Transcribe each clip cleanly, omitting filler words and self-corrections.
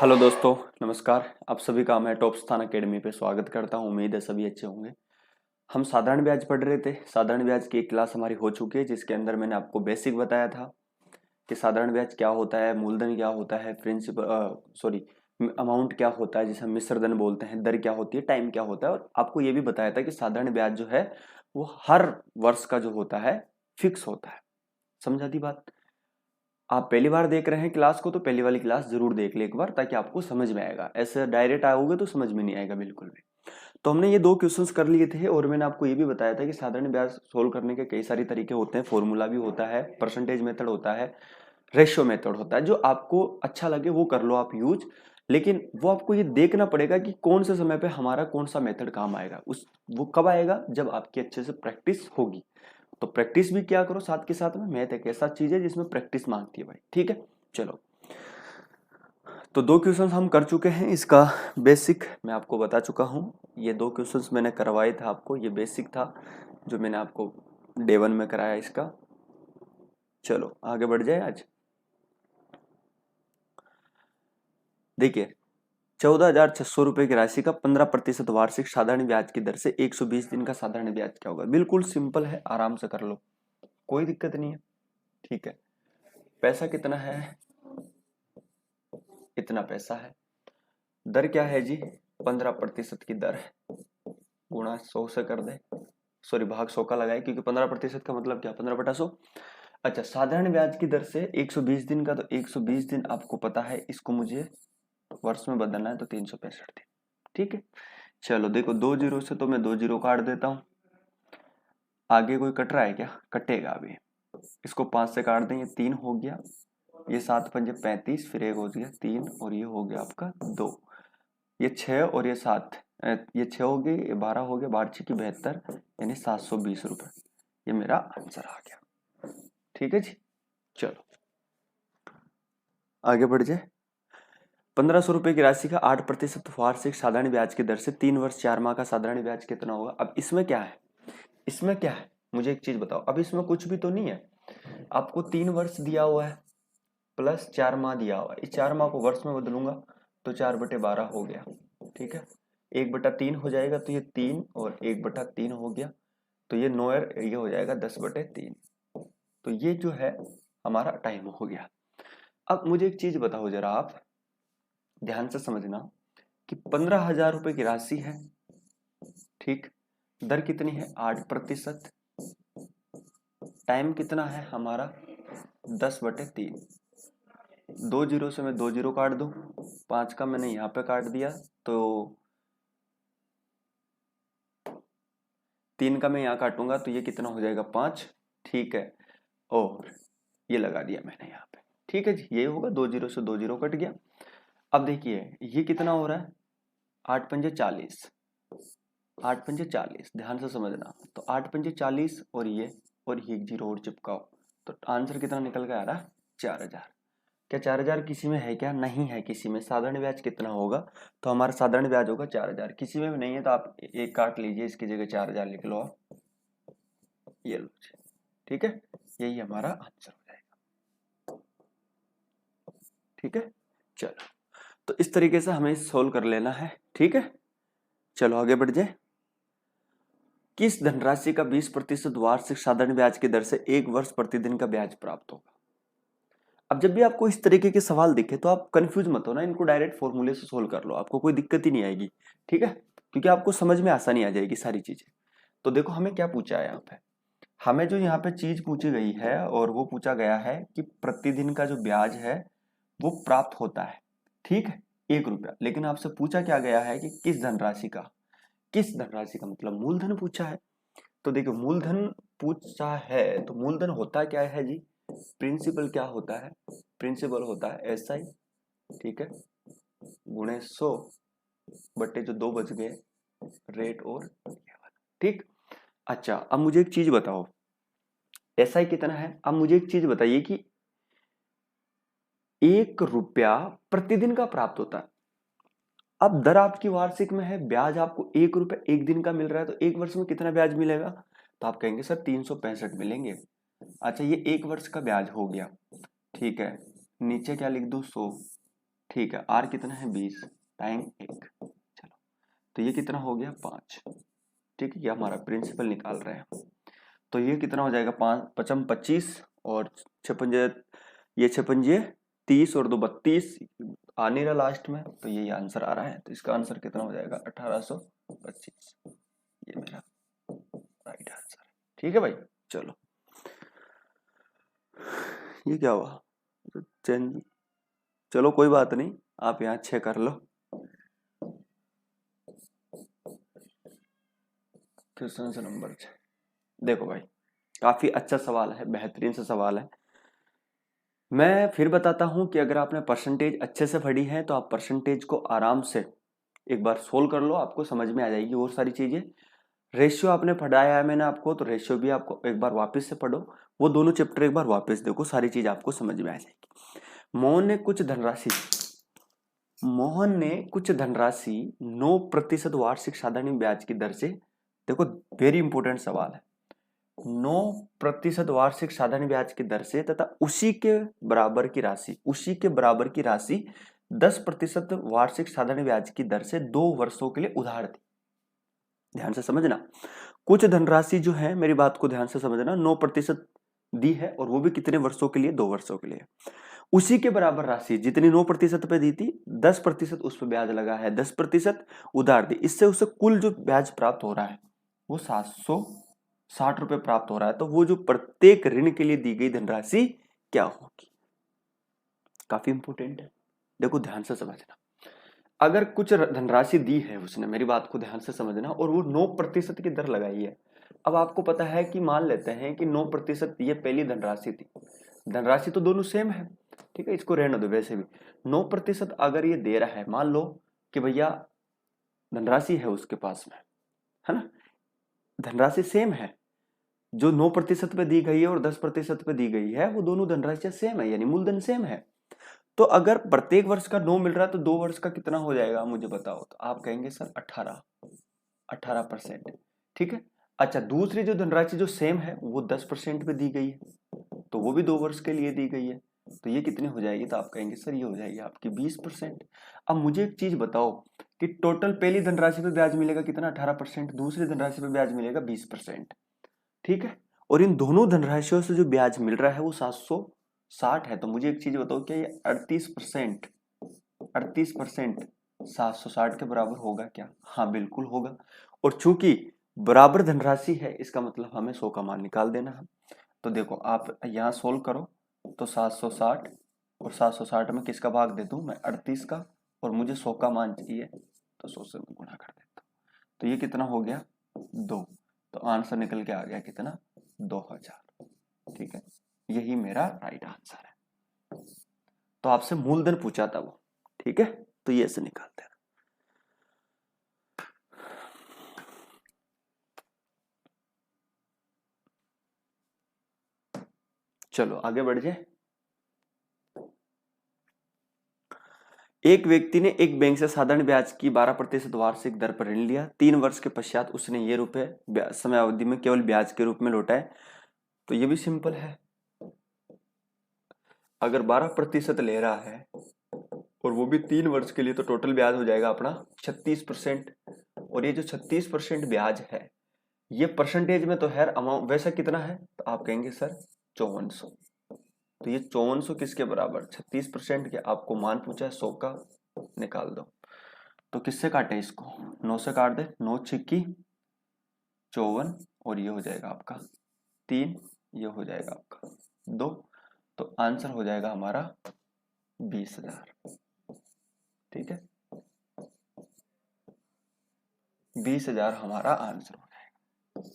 Hello दोस्तों, नमस्कार। आप सभी का मैं टॉप स्थान अकेडमी पे स्वागत करता हूँ। उम्मीद है सभी अच्छे होंगे। हम साधारण ब्याज पढ़ रहे थे। साधारण ब्याज की एक क्लास हमारी हो चुकी है, जिसके अंदर मैंने आपको बेसिक बताया था कि साधारण ब्याज क्या होता है, मूलधन क्या होता है, प्रिंसिपल अमाउंट क्या होता है, जिसे हम मिश्रधन बोलते हैं, दर क्या होती है, टाइम क्या होता है। और आपको ये भी बताया था कि साधारण ब्याज जो है वो हर वर्ष का जो होता है फिक्स होता है। समझा दी बात? आप पहली बार देख रहे हैं क्लास को तो पहली वाली क्लास जरूर देख ले एक बार, ताकि आपको समझ में आएगा। ऐसे डायरेक्ट आओगे तो समझ में नहीं आएगा बिल्कुल भी। तो हमने ये दो क्वेश्चंस कर लिए थे, और मैंने आपको ये भी बताया था कि साधारण ब्याज सोल्व करने के कई सारे तरीके होते हैं। फॉर्मूला भी होता है, परसेंटेज मेथड होता है, रेशियो मेथड होता है। जो आपको अच्छा लगे वो कर लो आप यूज, लेकिन वो आपको ये देखना पड़ेगा कि कौन से समय पे हमारा कौन सा मेथड काम आएगा। वो कब आएगा? जब आपकी अच्छे से प्रैक्टिस होगी। तो प्रैक्टिस भी क्या करो साथ के साथ में। मैथ एक ऐसा चीज है जिसमें प्रैक्टिस मांगती है भाई। ठीक है, चलो। तो दो क्वेश्चंस हम कर चुके हैं। इसका बेसिक मैं आपको बता चुका हूं। ये दो क्वेश्चंस मैंने करवाए थे आपको। ये बेसिक था जो मैंने आपको डे 1 में कराया इसका। चलो आगे बढ़ जाए। आज देखिए, 14,600 रुपए की राशि का 15% वार्षिक साधारण ब्याज की दर से 120 दिन का साधारण ब्याज क्या होगा। बिल्कुल सिंपल है, आराम से कर लो, कोई दिक्कत नहीं है। ठीक है, पैसा कितना है? इतना पैसा है। दर क्या है जी? 15% की दर है। गुणा 100 से कर दे, सॉरी भाग 100 का लगाए, क्योंकि 15% का मतलब क्या? 15/100। अच्छा, साधारण ब्याज की दर से 120 दिन का, तो 120 दिन आपको पता है, इसको मुझे वर्ष में बदलना है, तो 365 दिन। ठीक है, चलो देखो, 2 जीरो से तो मैं 2 जीरो काट देता हूँ। आगे कोई कट रहा है क्या? कटेगा अभी। इसको 5 से काट दें, ये 3 हो गया। ये 7 पंजे 35, फिर एक हो गया 3, और ये हो गया आपका 2। ये 6 और ये 7, ये 6 हो गई, ये 12 हो गया, 12×6 = 72, यानी 720 रुपए। ये मेरा आंसर आ गया। ठीक है जी, चलो आगे बढ़ जाए। 1,500 रुपए की राशि का 8% वार्षिक साधारण ब्याज की दर से 3 वर्ष 4 माह का साधारण ब्याज कितना होगा। अब इसमें क्या है? इसमें क्या है मुझे एक चीज बताओ। अब इसमें कुछ भी तो नहीं है। आपको 3 वर्ष दिया हुआ है प्लस 4 माह दिया हुआ है। इस 4 माह को वर्ष में बदलूंगा तो 4/12 हो गया। ठीक है, 1/3 हो जाएगा, तो ये 3 और 1/3 हो गया, तो ये 9 ये हो जाएगा 10/3। तो ये जो है हमारा टाइम हो गया। अब मुझे एक चीज बताओ जरा, आप ध्यान से समझना कि 15,000 रुपए की राशि है। ठीक, दर कितनी है? 8%। टाइम कितना है हमारा? 10/3। 2 जीरो से मैं 2 जीरो काट दूं, 5 का मैंने यहाँ पे काट दिया, तो 3 का मैं यहाँ काटूंगा, तो ये कितना हो जाएगा? 5। ठीक है, और ये लगा दिया मैंने यहाँ पे। ठीक है जी, ये होगा, 2 जीरो से 2 जीरो कट गया। अब देखिए ये कितना हो रहा है? 8 पंजे 40। 8 पंजे 40, ध्यान से समझना। तो 8 पंजे 40, और ये एक जीरो और चिपकाओ, तो आंसर कितना निकल के आ रहा है? 4,000। क्या 4,000 किसी में है? क्या नहीं है किसी में? साधारण ब्याज कितना होगा? तो हमारा साधारण ब्याज होगा 4,000। किसी में भी नहीं है तो आप एक काट लीजिए, इसकी जगह 4,000 लिख लो आप। ये लो, ठीक है, यही हमारा आंसर हो जाएगा। ठीक है, चलो, तो इस तरीके से हमें सोल्व कर लेना है। ठीक है, चलो आगे बढ़ जाए। किस धनराशि का 20% वार्षिक साधारण ब्याज की दर से 1 वर्ष प्रतिदिन का ब्याज प्राप्त होगा। अब जब भी आपको इस तरीके के सवाल दिखे तो आप कंफ्यूज मत हो ना, इनको डायरेक्ट फॉर्मूले से सोल्व कर लो, आपको कोई दिक्कत ही नहीं आएगी। ठीक है, क्योंकि आपको समझ में आसानी आ जाएगी सारी चीजें। तो देखो हमें क्या पूछा है यहाँ पे। हमें जो यहाँ पे चीज पूछी गई है, और वो पूछा गया है कि प्रतिदिन का जो ब्याज है वो प्राप्त होता है। ठीक है, 1 रुपया। लेकिन आपसे पूछा क्या गया है कि किस धनराशि का। किस धनराशि का मतलब मूलधन पूछा है। तो देखो, मूलधन पूछा है तो मूलधन होता क्या है जी? प्रिंसिपल क्या होता है? प्रिंसिपल होता है SI। ठीक है, गुणे 100 बट्टे जो 2 बच गए रेट और ये वाला। ठीक, अच्छा अब मुझे एक चीज बताओ, SI कितना है? अब मुझे एक चीज बताइए कि 1 रुपया प्रतिदिन का प्राप्त होता है। अब दर आपकी वार्षिक में है, ब्याज आपको 1 रुपया एक दिन का मिल रहा है, तो 1 वर्ष में कितना ब्याज मिलेगा? तो आप कहेंगे सर 365 मिलेंगे। अच्छा, ये 1 वर्ष का ब्याज हो गया। ठीक है, नीचे क्या लिख दूं? 100। ठीक है, आर कितना है 20 टाइम 1। चलो तो ये कितना हो गया 5। ठीक है, ये हमारा प्रिंसिपल निकाल रहे हैं। तो ये कितना हो जाएगा 5 पचम 25 और 6 ये 6 30 और 2 32 आ नहीं रहा लास्ट में, तो ये आंसर आ रहा है। तो इसका आंसर कितना हो जाएगा 1825। ये मेरा राइट आंसर है। ठीक है भाई, चलो ये क्या हुआ चेंज, चलो कोई बात नहीं, आप यहाँ 6 कर लो। क्वेश्चन से नंबर 6। देखो भाई काफी अच्छा सवाल है, बेहतरीन सा सवाल है। मैं फिर बताता हूं कि अगर आपने परसेंटेज अच्छे से पढ़ी है तो आप परसेंटेज को आराम से एक बार सोल्व कर लो, आपको समझ में आ जाएगी और सारी चीजें। रेशियो आपने पढ़ाया है मैंने आपको, तो रेशियो भी आपको एक बार वापस से पढ़ो, वो दोनों चैप्टर एक बार वापस देखो, सारी चीज आपको समझ में आ जाएगी। मोहन ने कुछ धनराशि 9% वार्षिक साधारण ब्याज की दर से, देखो वेरी इंपॉर्टेंट सवाल है, 9% वार्षिक साधारण ब्याज की दर से तथा उसी के बराबर की राशि 10% वार्षिक साधारण ब्याज की दर से 2 वर्षों के लिए उधार दी। ध्यान से समझना, कुछ धनराशि जो है, मेरी बात को ध्यान से समझना, 9% दी है और वो भी कितने वर्षों के लिए, 2 वर्षों के लिए। उसी के बराबर राशि जितनी 9% पे दी थी 10% उस पर ब्याज लगा है, 10% उधार दी, इससे उसे कुल जो ब्याज प्राप्त हो रहा है वो 760 रुपए प्राप्त हो रहा है। तो वो जो प्रत्येक ऋण के लिए दी गई धनराशि क्या होगी, काफी इंपोर्टेंट है, देखो ध्यान से समझना। अगर कुछ धनराशि दी है उसने, मेरी बात को ध्यान से समझना, और वो 9% की दर लगाई है। अब आपको पता है कि मान लेते हैं कि 9% ये पहली धनराशि थी, धनराशि तो दोनों सेम है, ठीक है, इसको रहने दो। वैसे भी 9% अगर ये दे रहा है, मान लो कि भैया धनराशि है उसके पास में, है ना, धनराशि सेम है, जो 9% पे दी गई है और 10% पे दी गई है, वो दोनों धनराशियां सेम है, यानी मूलधन सेम है। तो अगर प्रत्येक वर्ष का 9 मिल रहा है तो 2 वर्ष का कितना हो जाएगा मुझे बताओ। तो आप कहेंगे सर 18%। ठीक है, अच्छा दूसरी जो धनराशि जो सेम है वो 10% पे दी गई है, तो वो भी 2 वर्ष के लिए दी गई है, तो ये कितनी हो जाएगी। तो आप कहेंगे सर ये हो जाएगी आपकी 20%। अब मुझे एक चीज बताओ कि टोटल पहली धनराशि पे ब्याज मिलेगा कितना 18%, दूसरी धनराशि पे ब्याज मिलेगा 20%। ठीक है, और इन दोनों धनराशियों से जो ब्याज मिल रहा है वो 760 है। तो मुझे एक चीज बताओ, क्या ये 38% 760 के बराबर होगा क्या? हाँ बिल्कुल होगा, और चूंकि बराबर धनराशि है इसका मतलब हमें 100 का मान निकाल देना है। तो देखो आप यहाँ सोल्व करो, तो 760 और 760 में किसका भाग दे दूं मैं, 38 का, और मुझे 100 का मान चाहिए तो 100 से मैं गुणा कर देता हूँ। तो ये कितना हो गया 2, तो आंसर निकल के आ गया कितना 2000। ठीक है, यही मेरा राइट आंसर है। तो आपसे मूलधन पूछा था वो, ठीक है, तो ये ऐसे निकालते हैं। चलो आगे बढ़ जाए। एक व्यक्ति ने एक बैंक से साधारण ब्याज की 12% वार्षिक दर पर ऋण लिया, 3 वर्ष के पश्चात उसने ये रुपए समय अवधि में केवल ब्याज के रूप में लौटाए। तो ये भी सिंपल है, अगर 12% ले रहा है और वो भी 3 वर्ष के लिए, तो टोटल ब्याज हो जाएगा अपना 36%। और ये जो 36% ब्याज है ये परसेंटेज में तो है अमाउंट, वैसा कितना है, तो आप कहेंगे सर 5400। तो ये 5400 किसके बराबर, 36% के, आपको मान पूछा है 100 का, निकाल दो। तो किससे काटे इसको, 9 से काट दे, 9 छिक्की 54, और ये हो जाएगा आपका 3, ये हो जाएगा आपका 2, तो आंसर हो जाएगा हमारा 20,000। ठीक है, 20,000 हमारा आंसर हो जाएगा।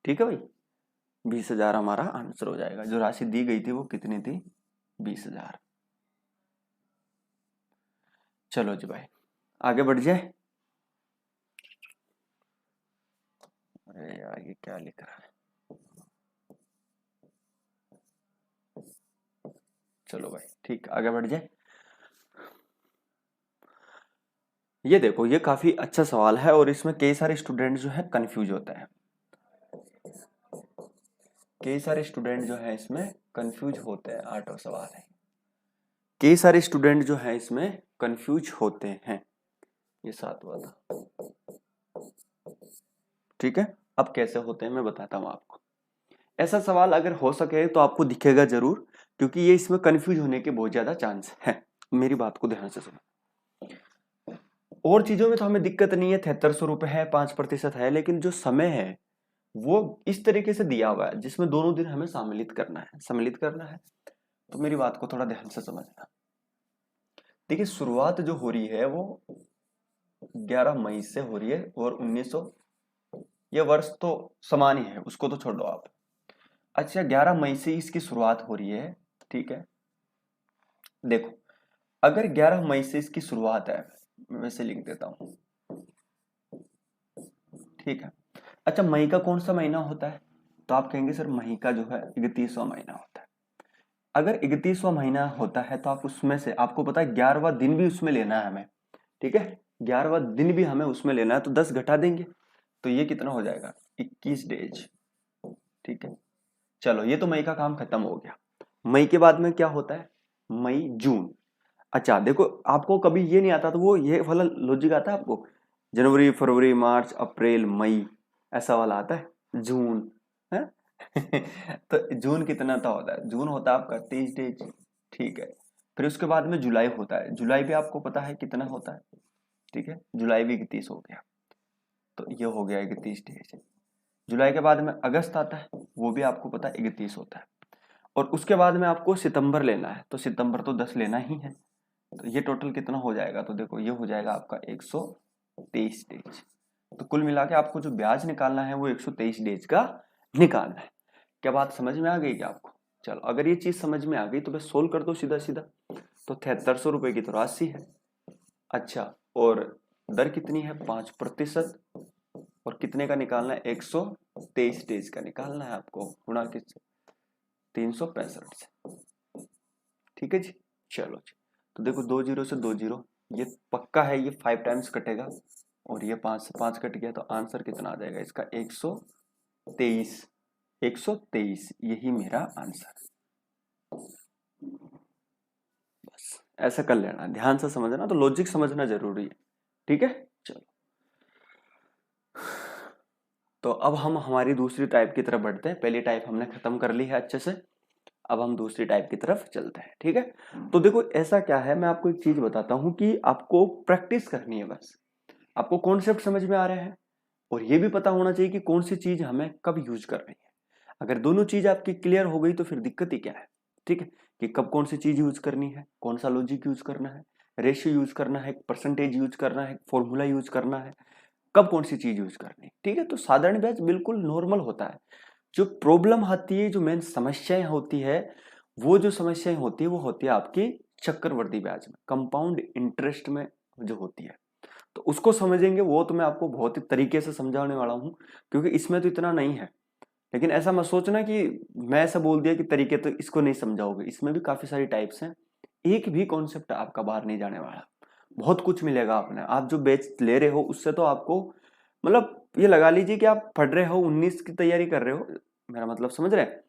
ठीक है भाई, 20,000 हमारा आंसर हो जाएगा। जो राशि दी गई थी वो कितनी थी, 20,000। चलो जी भाई आगे बढ़ जाए। अरे यार ये क्या लिख रहा है, चलो भाई ठीक आगे बढ़ जाए। ये देखो ये काफी अच्छा सवाल है और इसमें कई सारे स्टूडेंट जो है कंफ्यूज होता है, कई सारे स्टूडेंट जो है इसमें कंफ्यूज होते हैं। 8वां सवाल है, कई सारे स्टूडेंट जो हैं इसमें कंफ्यूज होते हैं। ये 7 वाला, ठीक है। अब कैसे होते हैं मैं बताता हूं आपको। ऐसा सवाल अगर हो सके तो आपको दिखेगा जरूर, क्योंकि ये इसमें कंफ्यूज होने के बहुत ज्यादा चांस है। मेरी बात को ध्यान से सुनो। और चीजों में तो हमें दिक्कत नहीं है, 7300 रुपए है, 5% है, लेकिन जो समय है वो इस तरीके से दिया हुआ है जिसमें दोनों दिन हमें सम्मिलित करना है। तो मेरी बात को थोड़ा ध्यान से समझना। देखिए शुरुआत जो हो रही है वो 11 मई से हो रही है, और 1900, ये वर्ष तो समान ही है, उसको तो छोड़ दो आप। अच्छा 11 मई से इसकी शुरुआत हो रही है, ठीक है। देखो अगर 11 मई से इसकी शुरुआत है, मैं वैसे लिख देता हूं, ठीक है। अच्छा मई का कौन सा महीना होता है, तो आप कहेंगे सर मई का जो है 31वां महीना होता है। अगर 31वां महीना होता है तो आप उसमें से, आपको पता है 11वां दिन भी उसमें लेना है हमें, ठीक है। 11वां दिन भी हमें उसमें लेना है, तो 10 घटा देंगे, तो ये कितना हो जाएगा 21 डेज, ठीक है। चलो ये तो मई का काम खत्म हो गया। मई के बाद में क्या होता है, मई जून। अच्छा देखो आपको कभी ये नहीं आता तो वो ये वाला लॉजिक आता है आपको, जनवरी फरवरी मार्च अप्रैल मई, ऐसा वाला आता है, जून है। तो जून कितना था होता है, जून होता है आपका 23 डेज, ठीक है। फिर उसके बाद में जुलाई होता है, जुलाई भी आपको पता है कितना होता है, ठीक है। जुलाई भी 31 हो गया, तो ये हो गया 31 डेज। जुलाई के बाद में अगस्त आता है, वो भी आपको पता है 31 होता है। और उसके बाद में आपको सितंबर लेना है, तो सितंबर तो 10 लेना ही है। तो ये टोटल कितना हो जाएगा, तो देखो ये हो जाएगा आपका 123 डेज। तो कुल मिला के आपको जो ब्याज निकालना है वो 123 डेज का निकालना है। क्या बात समझ में आ गई क्या आपको? चलो अगर ये चीज समझ में आ गई तो बस सोल्व कर दो सीधा सीधा। तो 7300 रुपए की तो राशि है। अच्छा और दर कितनी है, 5%, और कितने का निकालना है, 123 डेज का निकालना है आपको, गुणा किससे, 365 से, ठीक है जी। चलो जी, तो देखो 2 जीरो से 2 जीरो, ये पक्का है, ये 5 टाइम्स कटेगा, और ये 5 से 5 कट गया, तो आंसर कितना आ जाएगा इसका, 123। 123 यही मेरा आंसर। बस ऐसा कर लेना, ध्यान से समझना, तो लॉजिक समझना जरूरी है, ठीक है। चलो तो अब हम हमारी दूसरी टाइप की तरफ बढ़ते हैं। पहली टाइप हमने खत्म कर ली है अच्छे से, अब हम दूसरी टाइप की तरफ चलते हैं, ठीक है। तो देखो ऐसा क्या है, मैं आपको एक चीज बताता हूं कि आपको प्रैक्टिस करनी है बस। आपको कॉन्सेप्ट समझ में आ रहे हैं, और ये भी पता होना चाहिए कि कौन सी चीज हमें कब यूज करनी है। अगर दोनों चीज आपकी क्लियर हो गई तो फिर दिक्कत ही क्या है, ठीक है। कि कब कौन सी चीज यूज करनी है, कौन सा लॉजिक यूज करना है, रेशियो यूज करना है, परसेंटेज यूज करना है, फॉर्मूला यूज करना है, कब कौन सी चीज यूज करनी है, ठीक है। तो साधारण ब्याज बिल्कुल नॉर्मल होता है। जो प्रॉब्लम आती है, जो मेन समस्याएं होती है, वो जो समस्याएं होती है वो होती है आपकी चक्रवर्ती ब्याज में, कंपाउंड इंटरेस्ट में जो होती है। तो उसको समझेंगे, वो तो मैं आपको बहुत ही तरीके से समझाने वाला हूँ, क्योंकि इसमें तो इतना नहीं है। लेकिन ऐसा मत सोचना कि मैं ऐसा बोल दिया कि तरीके तो इसको नहीं समझाओगे, इसमें भी काफी सारी टाइप्स हैं। एक भी कॉन्सेप्ट आपका बाहर नहीं जाने वाला, बहुत कुछ मिलेगा आपने। आप जो बैच ले रहे हो उससे तो आपको, मतलब ये लगा लीजिए कि आप पढ़ रहे हो 19 की तैयारी कर रहे हो, मेरा मतलब समझ रहे हैं,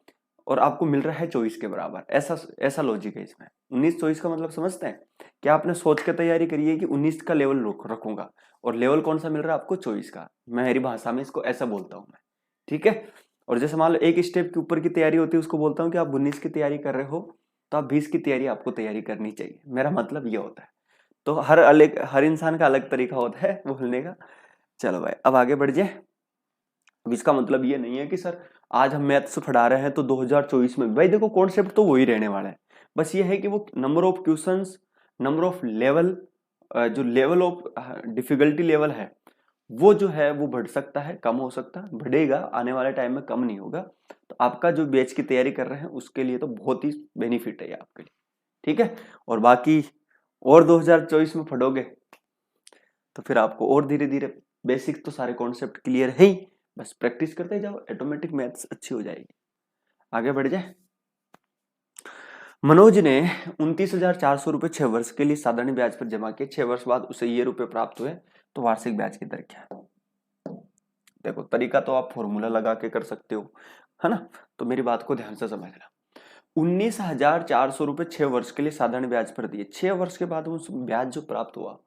और आपको मिल रहा है 24 के बराबर, ऐसा ऐसा लॉजिक है इसमें। 19 24 का मतलब समझते हैं कि आपने सोच के तैयारी करी है कि 19 का लेवल रखूंगा, और लेवल कौन सा मिल रहा है आपको, 24 का। मेरी भाषा में इसको ऐसा बोलता हूं मैं, ठीक है। और जैसे मान लो एक स्टेप के ऊपर की तैयारी होती है, उसको बोलता हूँ कि आप 19 की तैयारी कर रहे हो, तो आप 20 की तैयारी आपको तैयारी करनी चाहिए, मेरा मतलब ये होता है। तो हर इंसान का अलग तरीका होता है बोलने का। चलो भाई अब आगे बढ़ जाए। अब इसका मतलब ये नहीं है कि सर आज हम मैथ्स पढ़ा रहे हैं तो 2024 में, भाई देखो कॉन्सेप्ट तो वही रहने वाला है। बस ये है कि वो number of questions, number of level, जो लेवल ऑफ डिफिकल्टी लेवल है, वो जो है वो बढ़ सकता है, कम हो सकता है, बढ़ेगा आने वाले टाइम में, कम नहीं होगा। तो आपका जो बैच की तैयारी कर रहे हैं उसके लिए तो बहुत ही बेनिफिट है ये आपके लिए, ठीक है। और बाकी और 2024 में पढ़ोगे तो फिर आपको और धीरे धीरे बेसिक तो सारे कॉन्सेप्ट क्लियर है ही, बस प्रैक्टिस करते जाओ, ऑटोमेटिक मैथ्स अच्छी हो जाएगी। आगे बढ़ जाए। मनोज ने 29,400 रुपए 6 वर्ष के लिए साधारण ब्याज पर जमा किए, 6 वर्ष बाद उसे ये रुपए प्राप्त हुए, तो वार्षिक ब्याज की दर क्या है। देखो तरीका तो आप फॉर्मूला लगा के कर सकते हो, है ना। तो मेरी बात को ध्यान से समझना। 19,400 रुपये 6 वर्ष के लिए साधारण ब्याज पर दिए। 6 वर्ष के बाद उस ब्याज जो प्राप्त हुआ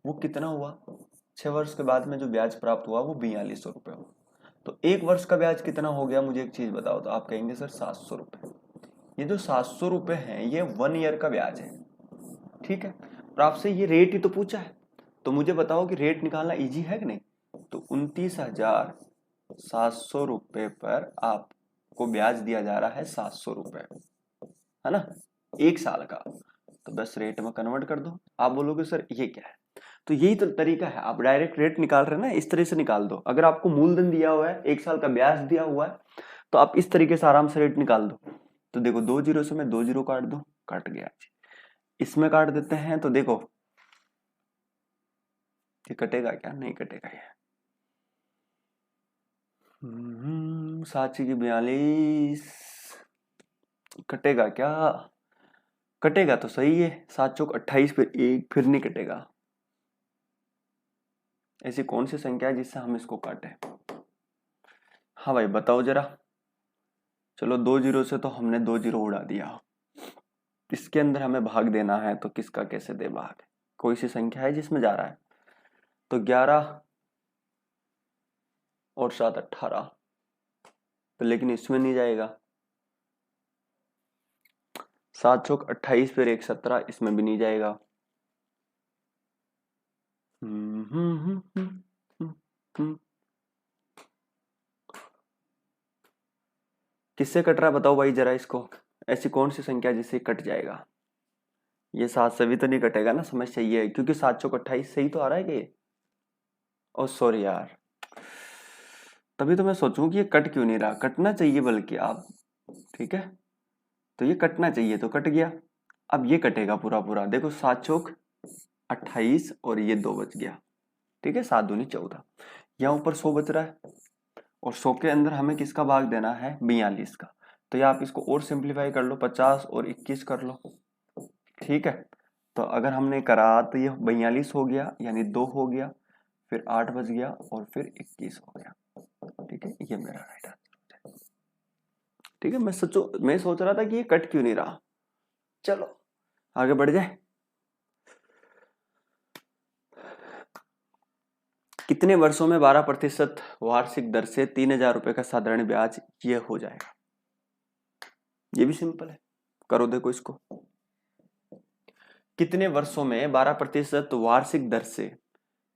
वो कितना हुआ? 6 वर्ष के बाद में जो ब्याज प्राप्त हुआ वो 4200 रुपये हुआ। तो 1 वर्ष का ब्याज कितना हो गया, मुझे एक चीज बताओ। तो आप कहेंगे सर 700 रुपये। ये जो 700 रुपये है ये 1 ईयर का ब्याज है, ठीक है। और आपसे ये रेट ही तो पूछा है, तो मुझे बताओ कि रेट निकालना इजी है कि नहीं। तो 29,700 रुपये पर आपको ब्याज दिया जा रहा है 700 रुपये, है ना, 1 साल का। तो बस रेट में कन्वर्ट कर दो। आप बोलोगे सर ये क्या है, तो यही तो तरीका है। आप डायरेक्ट रेट निकाल रहे हैं ना, इस तरह से निकाल दो। अगर आपको मूलधन दिया हुआ है, 1 साल का ब्याज दिया हुआ है, तो आप इस तरीके से आराम से रेट निकाल दो। तो देखो 2 जीरो से मैं 2 जीरो काट दूं, कट गया। इसमें काट देते हैं तो देखो ये कटेगा क्या, नहीं कटेगा ये। 7 की 42 कटेगा क्या, कटेगा तो सही है। 7 चौक 28 फिर 1 फिर नहीं कटेगा। ऐसी कौन सी संख्या है जिससे हम इसको काटें? हाँ भाई बताओ जरा। चलो 2 जीरो से तो हमने 2 जीरो उड़ा दिया। इसके अंदर हमें भाग देना है, तो किसका कैसे दे भाग? कोई सी संख्या है जिसमें जा रहा है। तो 11 और 7 18, तो लेकिन इसमें नहीं जाएगा। 7 चौक 28 फिर 1 17, इसमें भी नहीं जाएगा। किससे कट रहा है बताओ भाई जरा इसको। ऐसी कौन सी संख्या जिससे कट जाएगा? ये 7 से भी तो नहीं कटेगा ना, समस्या ये है, क्योंकि 7 चौक 28 सही तो आ रहा है कि। ओ सॉरी यार, तभी तो मैं सोचूं कि ये कट क्यों नहीं रहा। कटना चाहिए बल्कि आप, ठीक है। तो ये कटना चाहिए तो कट गया। अब ये कटेगा पूरा पूरा। देखो 7 चौक 28 और ये 2 बच गया, ठीक है। 7 दूनी 14, यहाँ ऊपर 100 बच रहा है, और 100 के अंदर हमें किसका भाग देना है? 42 का। तो ये आप इसको और सिंप्लीफाई कर लो, 50 और 21 कर लो, ठीक है। तो अगर हमने करा तो ये 42 हो गया, यानी 2 हो गया, फिर 8 बच गया, और फिर 21 हो गया, ठीक है। ये मेरा राइट आंसर, ठीक है। मैं सोच रहा था कि ये कट क्यों नहीं रहा। चलो आगे बढ़ जाए। कितने वर्षों में 12% वार्षिक दर से 3,000 रुपए का साधारण ब्याज ये हो जाएगा? ये भी सिंपल है, करो देखो इसको। कितने वर्षों में 12% वार्षिक दर से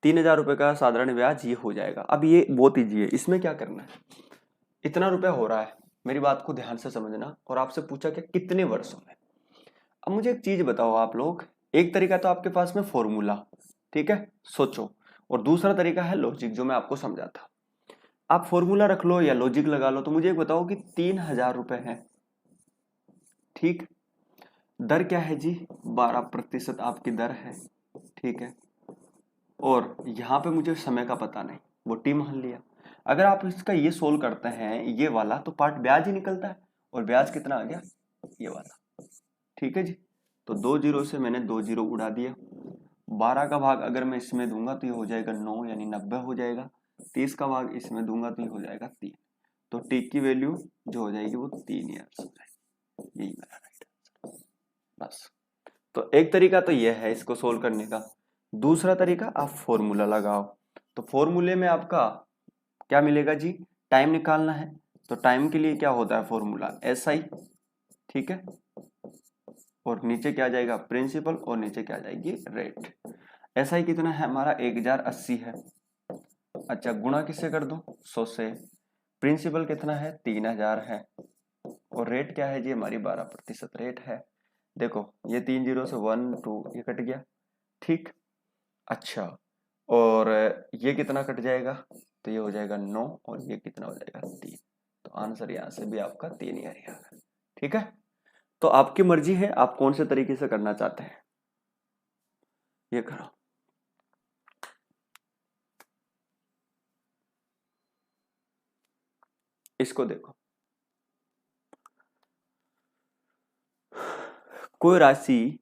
3,000 रुपए का साधारण ब्याज ये हो जाएगा? अब ये बहुत ईजी है, इसमें क्या करना है, इतना रुपया हो रहा है, मेरी बात को ध्यान से समझना। और आपसे पूछा क्या, कितने वर्षों में। अब मुझे एक चीज बताओ आप लोग, एक तरीका तो आपके पास में फॉर्मूला, ठीक है, सोचो, और दूसरा तरीका है लॉजिक, जो मैं आपको समझाता। आप फॉर्मूला रख लो या लॉजिक लगा लो। तो मुझे एक बताओ कि 3,000 रुपए है, ठीक। दर क्या है जी? 12% आपकी दर है, ठीक है। और यहाँ पे मुझे समय का पता नहीं, वो टी मान लिया। अगर आप इसका ये सोल्व करते हैं ये वाला, तो पार्ट ब्याज ही निकलता है, और ब्याज कितना आ गया? ये वाला, ठीक है जी। तो 2 जीरो से मैंने 2 जीरो उड़ा दिया। 12 का भाग अगर मैं इसमें दूंगा तो ये हो जाएगा 9, यानी 90 हो जाएगा। 30 का भाग इसमें दूंगा तो ये हो जाएगा 3। तो टी की वैल्यू जो हो जाएगी वो 3 ईयर्स हो जाएगी। यही मेरा राइट आंसर, बस। तो एक तरीका तो ये है इसको सोल्व करने का। दूसरा तरीका, आप फॉर्मूला लगाओ। तो फॉर्मूले में आपका क्या मिलेगा जी? टाइम निकालना है। तो टाइम के लिए क्या होता है फॉर्मूला? SI, ठीक है। और नीचे क्या जाएगा? प्रिंसिपल, और नीचे क्या जाएगी? रेट। SI कितना है हमारा? 1080 है। अच्छा, गुणा किससे कर दूं? 100 से। प्रिंसिपल कितना है? 3000 है। और रेट क्या है जी? हमारी 12% रेट है। देखो ये 3 जीरो से 1 2 ये कट गया, ठीक। अच्छा, और ये कितना कट जाएगा? तो ये हो जाएगा 9, और ये कितना हो जाएगा? 3। तो आंसर यहाँ से भी आपका 3 ही आएगा, ठीक है। तो आपकी मर्जी है, आप कौन से तरीके से करना चाहते हैं, ये करो। इसको देखो, कोई राशि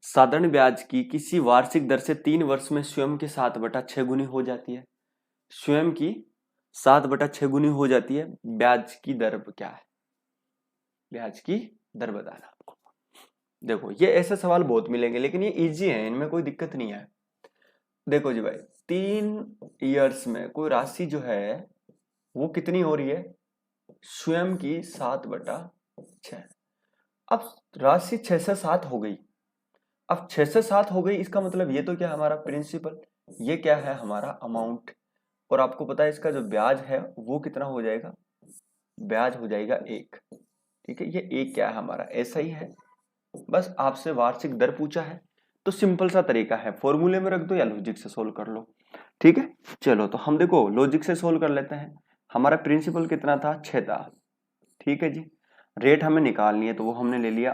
साधारण ब्याज की किसी वार्षिक दर से 3 वर्ष में स्वयं के 7/6 गुनी हो जाती है। स्वयं की 7/6 गुनी हो जाती है। ब्याज की दर क्या है? ब्याज की दर बताना आपको। देखो ये ऐसे सवाल बहुत मिलेंगे, लेकिन ये इजी है, इनमें कोई दिक्कत नहीं है। देखो जी भाई, 3 इयर्स में कोई राशि जो है वो कितनी हो रही है, स्वयं की 7/6। अब राशि 6 से 7 हो गई। अब 6 से 7 हो गई, इसका मतलब ये तो क्या हमारा प्रिंसिपल, ये क्या है हमारा अमाउंट। और आपको पता है इसका जो ब्याज है वो कितना हो जाएगा, ब्याज हो जाएगा 1। ठीक है, ये 1 क्या है हमारा, ऐसा ही है। बस आपसे वार्षिक दर पूछा है, तो सिंपल सा तरीका है, फॉर्मूले में रख दो या लॉजिक से सोल्व कर लो। ठीक है, चलो तो हम देखो लॉजिक से सोल्व कर लेते हैं। हमारा प्रिंसिपल कितना था, 6 था। ठीक है जी, रेट हमें निकालनी है, तो वो हमने ले लिया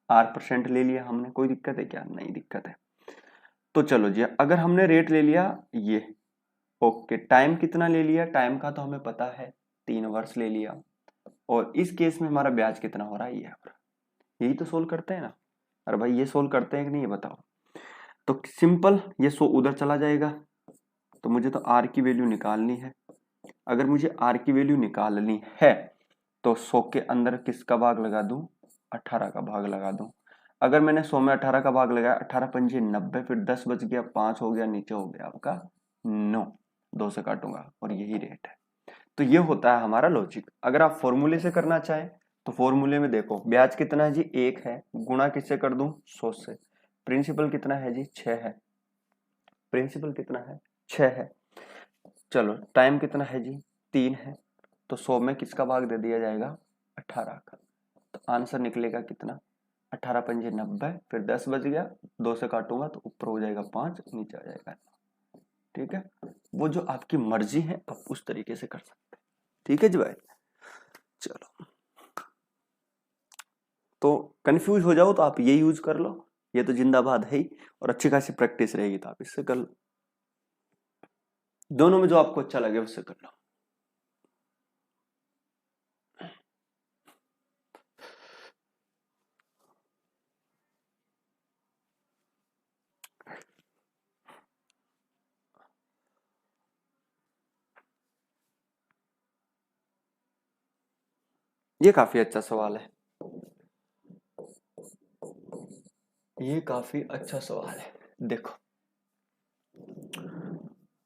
R% ले लिया हमने। कोई दिक्कत है क्या, नहीं दिक्कत है। तो चलो जी, अगर हमने रेट ले लिया ये, ओके, टाइम कितना ले लिया, टाइम का तो हमें पता है 3 वर्ष ले लिया। और इस केस में हमारा ब्याज कितना हो रहा है, ये यही तो सोल्व करते हैं ना। अरे भाई ये सोल्व करते हैं कि नहीं, ये बताओ। तो सिंपल, ये 100 उधर चला जाएगा, तो मुझे तो R की वैल्यू निकालनी है। अगर मुझे R की वैल्यू निकालनी है तो 100 के अंदर किसका भाग लगा दूं, 18 का भाग लगा दूं। अगर मैंने 100 में 18 का भाग लगाया, 18 पंजे 90, फिर 10 बच गया, 5 हो गया, नीचे हो गया आपका 9, 2 से काटूंगा और यही रेट है। तो ये होता है हमारा लॉजिक। अगर आप फॉर्मूले से करना चाहें तो फॉर्मूले में देखो, ब्याज कितना है जी, 1 है, गुणा किससे कर दूं, 100 से। प्रिंसिपल कितना है जी, 6 है। प्रिंसिपल कितना है, 6 है। चलो टाइम कितना है जी, 3 है। तो 100 में किसका भाग दे दिया जाएगा, 18 का। तो आंसर निकलेगा कितना, 18 पंजे 90, फिर 10 बच गया, 2 से काटूंगा तो ऊपर हो जाएगा 5, नीचे आ जाएगा। ठीक है, वो जो आपकी मर्जी है आप उस तरीके से कर सकते हैं। ठीक है जी भाई, चलो तो कंफ्यूज हो जाओ तो आप ये यूज कर लो, ये तो जिंदाबाद है ही, और अच्छी खासी प्रैक्टिस रहेगी तो आप इससे कर लो। दोनों में जो आपको अच्छा लगे उससे कर लो। ये काफी अच्छा सवाल है, ये काफी अच्छा सवाल है। देखो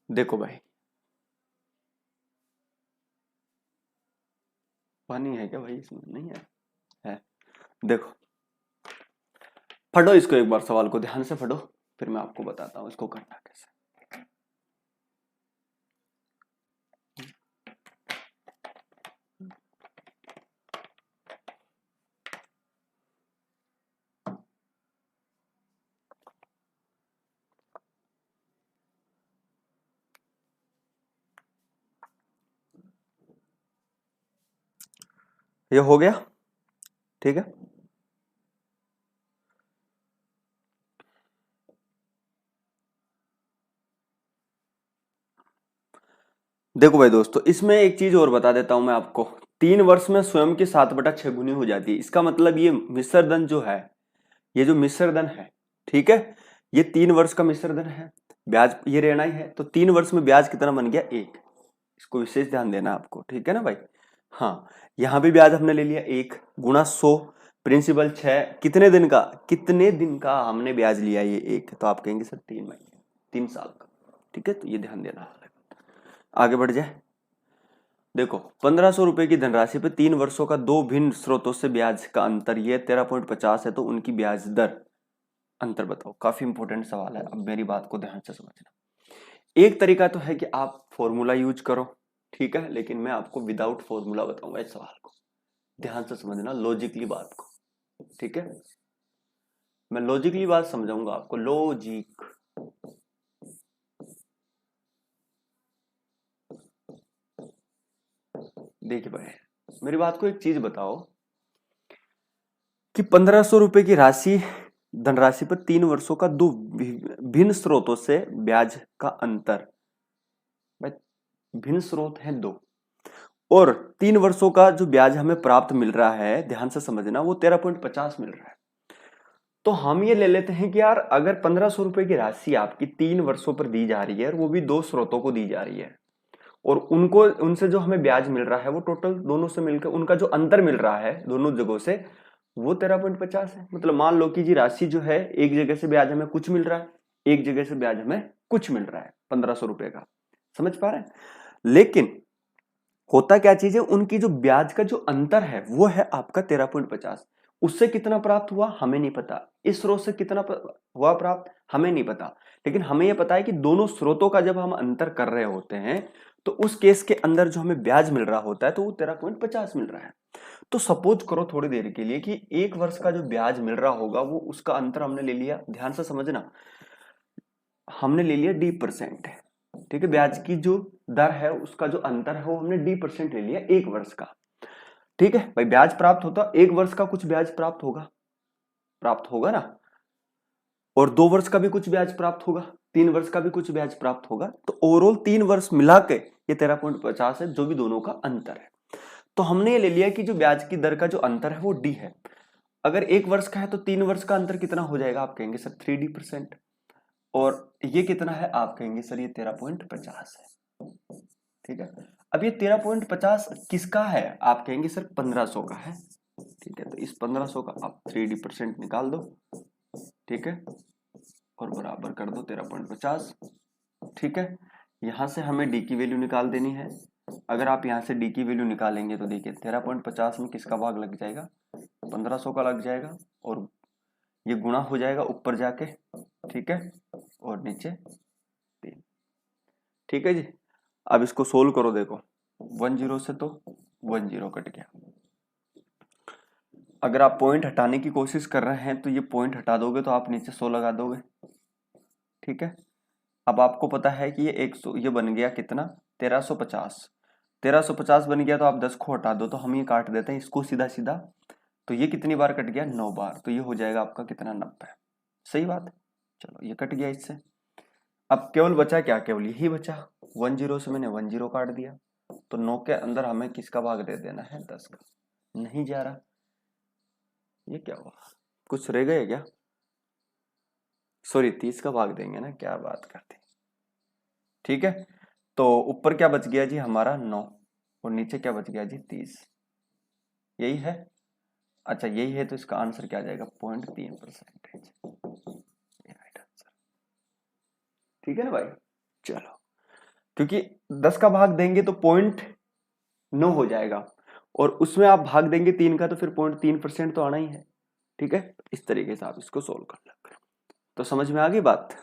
देखो भाई, पानी है क्या भाई इसमें, नहीं है, है। देखो पढ़ो इसको एक बार, सवाल को ध्यान से पढ़ो, फिर मैं आपको बताता हूं इसको करना कैसे। ये हो गया, ठीक है। देखो भाई दोस्तों, इसमें एक चीज और बता देता हूं मैं आपको। 3 वर्ष में स्वयं की 7/6 गुनी हो जाती है। इसका मतलब ये मिश्र धन जो है, ये जो मिश्र धन है, ठीक है, ये 3 वर्ष का मिश्र धन है। ब्याज ये रहना ही है, तो 3 वर्ष में ब्याज कितना बन गया, 1। इसको विशेष ध्यान देना आपको, ठीक है ना भाई। हाँ, यहाँ भी ब्याज हमने ले लिया 1 गुणा 100, प्रिंसिपल 6, कितने दिन का हमने ब्याज लिया, ये 1, तो आप कहेंगे सर 3 महीने, 3 साल का। ठीक है, तो ये ध्यान देना। आगे बढ़ जाए, देखो 1500 रुपए की धनराशि पे 3 वर्षों का 2 भिन्न स्रोतों से ब्याज का अंतर, ये 13.50 है, तो उनकी ब्याज दर अंतर बताओ। काफी इंपॉर्टेंट सवाल है, अब मेरी बात को ध्यान से समझना। एक तरीका तो है कि आप फॉर्मूला यूज करो, ठीक है, लेकिन मैं आपको विदाउट फॉर्मूला बताऊंगा इस सवाल को। ध्यान से समझना लॉजिकली बात को, ठीक है। मैं लॉजिकली बात समझाऊंगा आपको, लॉजिक। देखिए भाई, मेरी बात को एक चीज बताओ कि 1500 रुपए की राशि, धनराशि पर 3 वर्षों का 2 भिन्न स्रोतों से ब्याज का अंतर, भाई भिन्न स्रोत हैं 2, और 3 वर्षों का जो ब्याज हमें प्राप्त मिल रहा है, ध्यान से समझना, वो 13.50 मिल रहा है। तो हम ये ले लेते हैं कि यार अगर 1500 रुपए की राशि आपकी 3 वर्षों पर दी जा रही है, और वो भी 2 स्रोतों को दी जा रही है, और उनको उनसे जो हमें ब्याज मिल रहा है वो टोटल दोनों से मिलकर उनका जो अंतर मिल रहा है दोनों जगहों से वो 13.50 है। मतलब मान लो कि जी राशि जो है एक जगह से ब्याज हमें कुछ मिल रहा है, एक जगह से ब्याज हमें कुछ मिल रहा है 1500 रुपए का। समझ पा रहे हैं? लेकिन होता क्या चीज है, उनकी जो ब्याज का जो अंतर है वो है आपका 13.50। उससे कितना प्राप्त हुआ हमें नहीं पता, इस स्रोत से कितना हुआ प्राप्त हमें नहीं पता, लेकिन हमें यह पता है कि दोनों स्रोतों का जब हम अंतर कर रहे होते हैं तो उस केस के अंदर जो हमें ब्याज मिल रहा होता है तो वो 13.50 मिल रहा है। तो सपोज करो थोड़ी देर के लिए कि एक वर्ष का जो ब्याज मिल रहा होगा वो उसका अंतर हमने ले लिया, ध्यान से समझना, हमने ले लिया D%। ठीक है, ब्याज की जो दर है उसका जो अंतर है वो हमने D% ले लिया एक वर्ष का। ठीक है भाई, ब्याज प्राप्त होता एक वर्ष का कुछ ब्याज प्राप्त होगा ना, और 2 वर्ष का भी कुछ ब्याज प्राप्त होगा, 3 वर्ष का भी कुछ ब्याज प्राप्त होगा। तो ओवरऑल 3 वर्ष मिला के ये 13.50 है जो भी दोनों का अंतर है। तो हमने ये ले लिया कि जो ब्याज की दर का जो अंतर है वो D है। अगर 1 वर्ष का है तो 3 वर्ष का अंतर कितना हो जाएगा, आप कहेंगे सर 3D%। और ये कितना है, आप कहेंगे सर ये 13.50 है। ठीक है, अब ये 13.50 किसका है, आप कहेंगे सर 1500 का है। ठीक है, तो इस 1500 का आप 3D% निकाल दो। ठीक है, और बराबर कर दो 13.50। ठीक है, यहां से हमें डी की वैल्यू निकाल देनी है। अगर आप यहां से डी की वैल्यू निकालेंगे तो देखिए 13.50 में किसका भाग लग जाएगा, 1500 का लग जाएगा, और ये गुणा हो जाएगा ऊपर जाके। ठीक है, और नीचे 3। ठीक है जी, अब इसको सोल्व करो, देखो 10 से तो 10 कट गया। अगर आप पॉइंट हटाने की कोशिश कर रहे हैं तो ये पॉइंट हटा दोगे तो आप नीचे 100 लगा दोगे। ठीक है, अब आपको पता है कि ये 100 ये बन गया कितना 1350। 1350 बन गया तो आप 10 को हटा दो तो हम ये काट देते हैं इसको सीधा सीधा। तो ये कितनी बार कट गया, 9 बार, तो ये हो जाएगा आपका कितना 90। सही बात है, चलो ये कट गया इससे। अब केवल बचा क्या, केवल यही बचा 10 से मैंने 10 काट दिया। तो 9 के अंदर हमें किसका भाग दे देना है, 10 का। नहीं जा रहा, ये क्या हुआ, कुछ रह गए क्या, सॉरी 30 का भाग देंगे ना, क्या बात करते। ठीक है, तो ऊपर क्या बच गया जी हमारा 9, और नीचे क्या बच गया जी 30, यही है। अच्छा यही है, तो इसका आंसर क्या आ जाएगा 0.3%। Right answer. ठीक है ना भाई, चलो, क्योंकि 10 का भाग देंगे तो 0.9 हो जाएगा, और उसमें आप भाग देंगे 3 का तो फिर 0.3% तो आना ही है। ठीक है, इस तरीके से आप इसको सोल्व कर लेंगे। तो समझ में आ गई बात,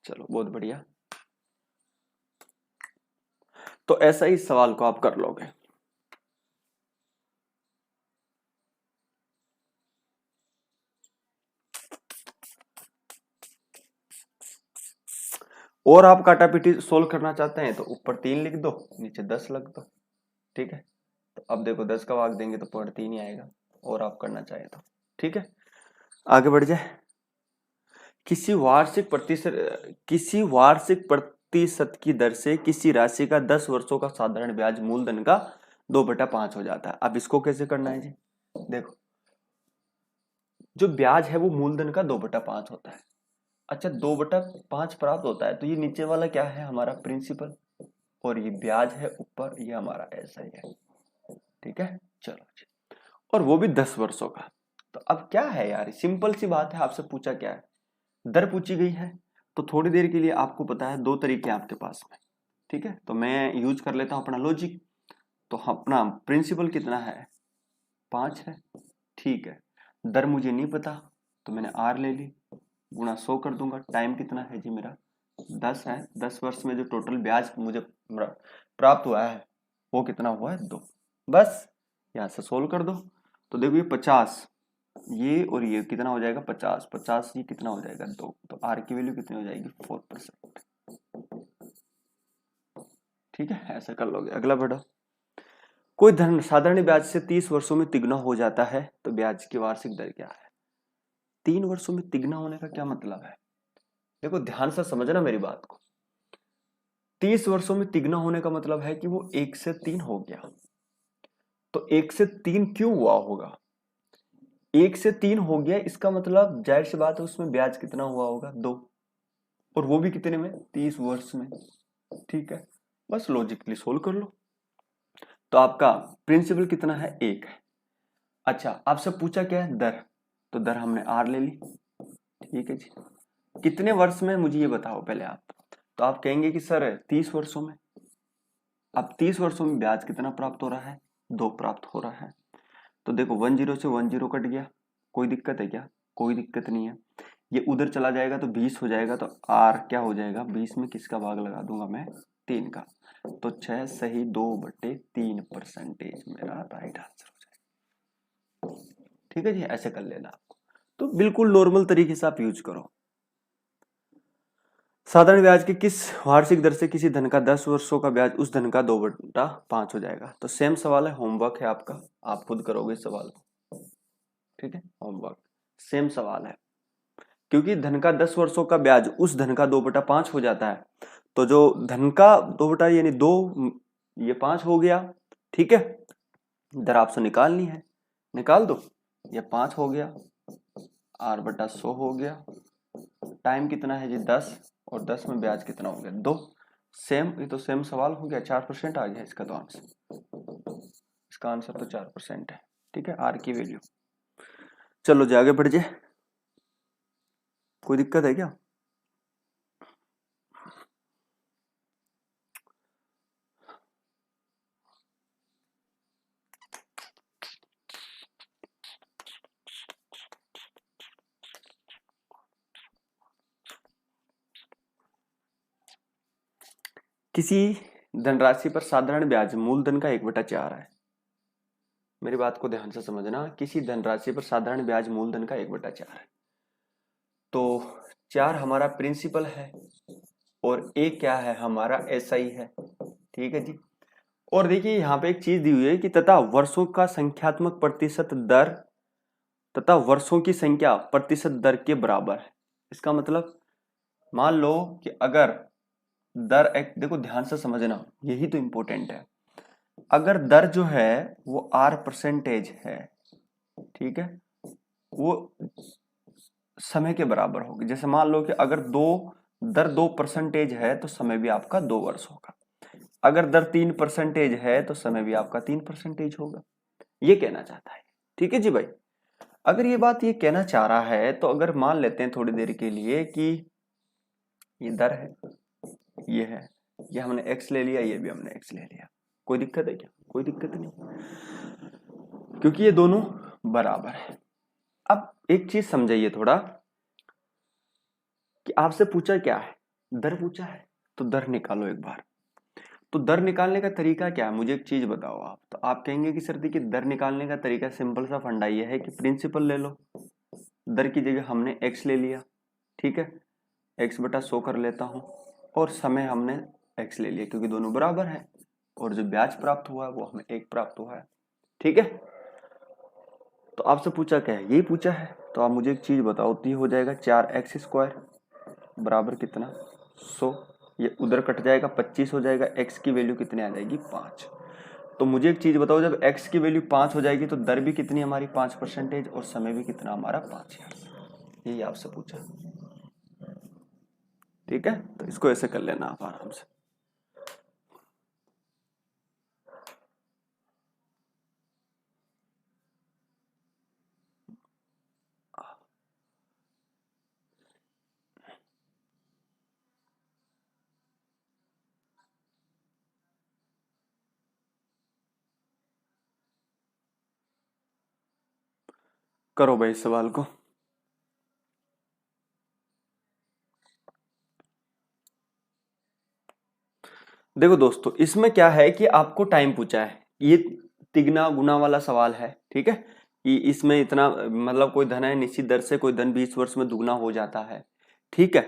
चलो बहुत बढ़िया। तो ऐसा ही सवाल को आप कर लोगे। और आप काटापीटी सोल्व करना चाहते हैं तो ऊपर 3 लिख दो, नीचे 10 लिख दो। ठीक है, तो अब देखो 10 का भाग देंगे तो 0.3 ही आएगा, और आप करना चाहे तो। ठीक है, आगे बढ़ जाए। किसी वार्षिक प्रतिशत की दर से किसी राशि का 10 वर्षों का साधारण ब्याज मूलधन का 2/5 हो जाता है। अब इसको कैसे करना है जी, देखो जो ब्याज है वो मूलधन का 2/5 होता है। अच्छा 2/5 प्राप्त होता है तो ये नीचे वाला क्या है, हमारा प्रिंसिपल, और ये ब्याज है ऊपर, ये हमारा ऐसा ही है। ठीक है, चलो जी, और वो भी 10 वर्षों का। तो अब क्या है यार, सिंपल सी बात है, आपसे पूछा क्या है, दर पूछी गई है। तो थोड़ी देर के लिए आपको पता है 2 तरीके हैं आपके पास में। ठीक है, तो मैं यूज कर लेता हूं अपना लॉजिक। तो अपना प्रिंसिपल कितना है, 5 है। ठीक है, दर मुझे नहीं पता तो मैंने आर ले ली, गुणा 100 कर दूंगा। टाइम कितना है जी मेरा 10 है, 10 वर्ष में जो टोटल ब्याज मुझे प्राप्त हुआ है वो कितना हुआ है 2। बस यहां से सोल्व कर दो। तो देखो ये 50, ये और ये कितना हो जाएगा 50, 50 ये कितना हो जाएगा 2, तो आर की वैल्यू कितनी हो जाएगी 4%। ठीक है, ऐसा कर लोगे। अगला बढ़ो। कोई धन साधारण ब्याज से 30 वर्षों में तिगुना हो जाता है तो ब्याज की वार्षिक दर क्या है। 3 वर्षों में तिगुना होने का क्या मतलब है, देखो ध्यान से समझना मेरी बात को। 30 वर्षों में तिगुना होने का मतलब है कि वो 1 से 3 हो गया। तो 1 से 3 क्यों हुआ होगा, 1 से 3 हो गया इसका मतलब जाहिर सी बात है उसमें ब्याज कितना हुआ होगा 2, और वो भी कितने में 30 वर्ष में। ठीक है, बस लॉजिकली सोल्व कर लो। तो आपका प्रिंसिपल कितना है, 1 है। अच्छा, आपसे पूछा क्या है, दर, तो दर हमने आर ले ली। ठीक है जी, कितने वर्ष में मुझे ये बताओ पहले आप। तो आप कहेंगे कि सर 30 वर्षों में। अब 30 वर्षों में ब्याज कितना प्राप्त हो रहा है, 2 प्राप्त हो रहा है। तो देखो 10 से 10 कट गया, कोई दिक्कत है क्या, कोई दिक्कत नहीं है। ये उधर चला जाएगा तो 20 हो जाएगा, तो आर क्या हो जाएगा, 20 में किसका भाग लगा दूंगा मैं, 3 का। तो 6 सही 2/3% मेरा राइट आंसर हो जाएगा। ठीक है जी, ऐसे कर लेना आपको। तो बिल्कुल नॉर्मल तरीके से आप यूज करो। साधारण ब्याज की किस वार्षिक दर से किसी धन का 10 वर्षों का ब्याज उस धन का 2/5 हो जाएगा। तो सेम सवाल है, होमवर्क है आपका, आप खुद करोगे इस सवाल को। ठीक है, होमवर्क सेम सवाल है, क्योंकि धन का 10 वर्षों का ब्याज उस धन का 2/5 हो जाता है। तो जो धन का 2 यानी 2, ये 5 हो गया। ठीक है, दर आपसे निकालनी है, निकाल दो। ये 5 हो गया, r/100 हो गया। टाइम कितना है जी, 10, और 10 में ब्याज कितना हो गया, 2। सेम, ये तो सेम सवाल हो गया, 4% आ गया इसका तो आंसर। इसका आंसर तो 4% है। ठीक है, आर की वैल्यू। चलो जी आगे बढ़ जाए, कोई दिक्कत है क्या। किसी धनराशि पर साधारण ब्याज मूलधन का 1/4 है। मेरी बात को ध्यान से समझना, किसी धनराशि पर साधारण ब्याज मूलधन का 1/4 है। तो 4 हमारा प्रिंसिपल है, और 1 क्या है, हमारा एसआई है। ठीक है जी, और देखिए यहाँ पे एक चीज दी हुई है कि तथा वर्षों का संख्यात्मक प्रतिशत दर तथा वर्षों की संख्या प्रतिशत दर के बराबर है। इसका मतलब मान लो कि अगर दर एक, देखो ध्यान से समझना, यही तो इंपॉर्टेंट है। अगर दर जो है वो r% है, ठीक है, वो समय के बराबर होगी। जैसे मान लो कि अगर दर 2% है तो समय भी आपका 2 वर्ष होगा। अगर दर 3% है तो समय भी आपका 3% होगा। ये कहना चाहता है। ठीक है जी भाई, अगर ये बात ये कहना चाह रहा है, तो अगर मान लेते हैं थोड़ी देर के लिए कि ये दर है, ये है, ये हमने x ले लिया, ये भी हमने x ले लिया, कोई दिक्कत है क्या, कोई दिक्कत नहीं, क्योंकि ये दोनों बराबर है। अब एक चीज समझाइए थोड़ा, कि आपसे पूछा क्या है, दर पूछा है, तो दर निकालो एक बार। तो दर निकालने का तरीका क्या है, मुझे एक चीज बताओ आप। तो आप कहेंगे कि सर देखिए, दर निकालने का तरीका सिंपल सा फंडा ये है कि प्रिंसिपल ले लो, दर की जगह हमने x ले लिया, ठीक है, x/100 कर लेता हूं, और समय हमने x ले लिया क्योंकि दोनों बराबर है, और जो ब्याज प्राप्त हुआ है वो हमें 1 प्राप्त हुआ है। ठीक है, तो आपसे पूछा क्या है, यही पूछा है। तो आप मुझे एक चीज बताओ, तो ये हो जाएगा 4x² बराबर कितना, 100। ये उधर कट जाएगा, 25 हो जाएगा, x की वैल्यू कितनी आ जाएगी, 5। तो मुझे एक चीज बताओ, जब x की वैल्यू 5 हो जाएगी तो दर भी कितनी हमारी 5%, और समय भी कितना हमारा 5 यार। यही आपसे पूछा। ठीक है, तो इसको ऐसे कर लेना आप आराम से। करो भाई इस सवाल को। देखो दोस्तों, इसमें क्या है कि आपको टाइम पूछा है, ये तिगना गुना वाला सवाल है। ठीक है, कि इसमें इतना मतलब कोई धन है निश्चित दर से, कोई धन 20 वर्ष में दुगना हो जाता है। ठीक है,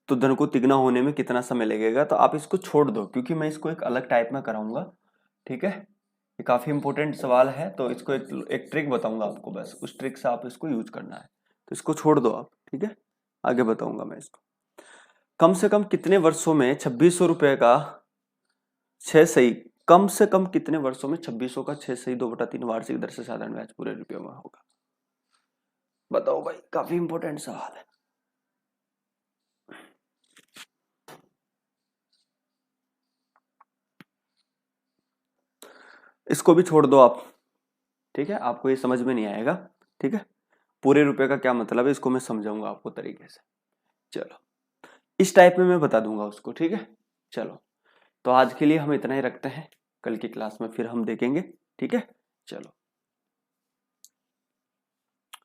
तो धन को तिगना होने में कितना समय लगेगा, तो आप इसको छोड़ दो, क्योंकि मैं इसको एक अलग टाइप में कराऊंगा। ठीक है, ये काफी इंपॉर्टेंट सवाल है, तो इसको एक ट्रिक बताऊंगा आपको, बस उस ट्रिक से आप इसको यूज करना है। तो इसको छोड़ दो आप, ठीक है, आगे बताऊंगा मैं इसको। कम से कम कितने वर्षों में 2600 रुपए का 6 सही, कम से कम कितने वर्षों में 2600 का 6 सही 2/3 वार्षिक दर से साधारण ब्याज पूरे रुपयों में होगा। बताओ भाई, काफी इंपॉर्टेंट सवाल है। इसको भी छोड़ दो आप, ठीक है, आपको ये समझ में नहीं आएगा, ठीक है। पूरे रुपए का क्या मतलब है इसको मैं समझाऊंगा आपको तरीके से। चलो इस टाइप में मैं बता दूंगा उसको, ठीक है। चलो तो आज के लिए हम इतना ही रखते हैं, कल की क्लास में फिर हम देखेंगे, ठीक है। चलो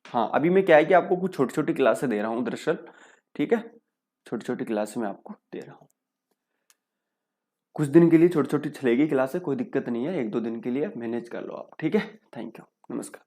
हाँ, अभी मैं क्या है कि आपको कुछ छोटी छोटी क्लासें दे रहा हूँ दरअसल, ठीक है। छोटी छोटी क्लासें मैं आपको दे रहा हूँ, कुछ दिन के लिए छोटी छोटी चलेगी क्लासें, कोई दिक्कत नहीं है, 1-2 दिन के लिए मैनेज कर लो आप, ठीक है। थैंक यू, नमस्कार।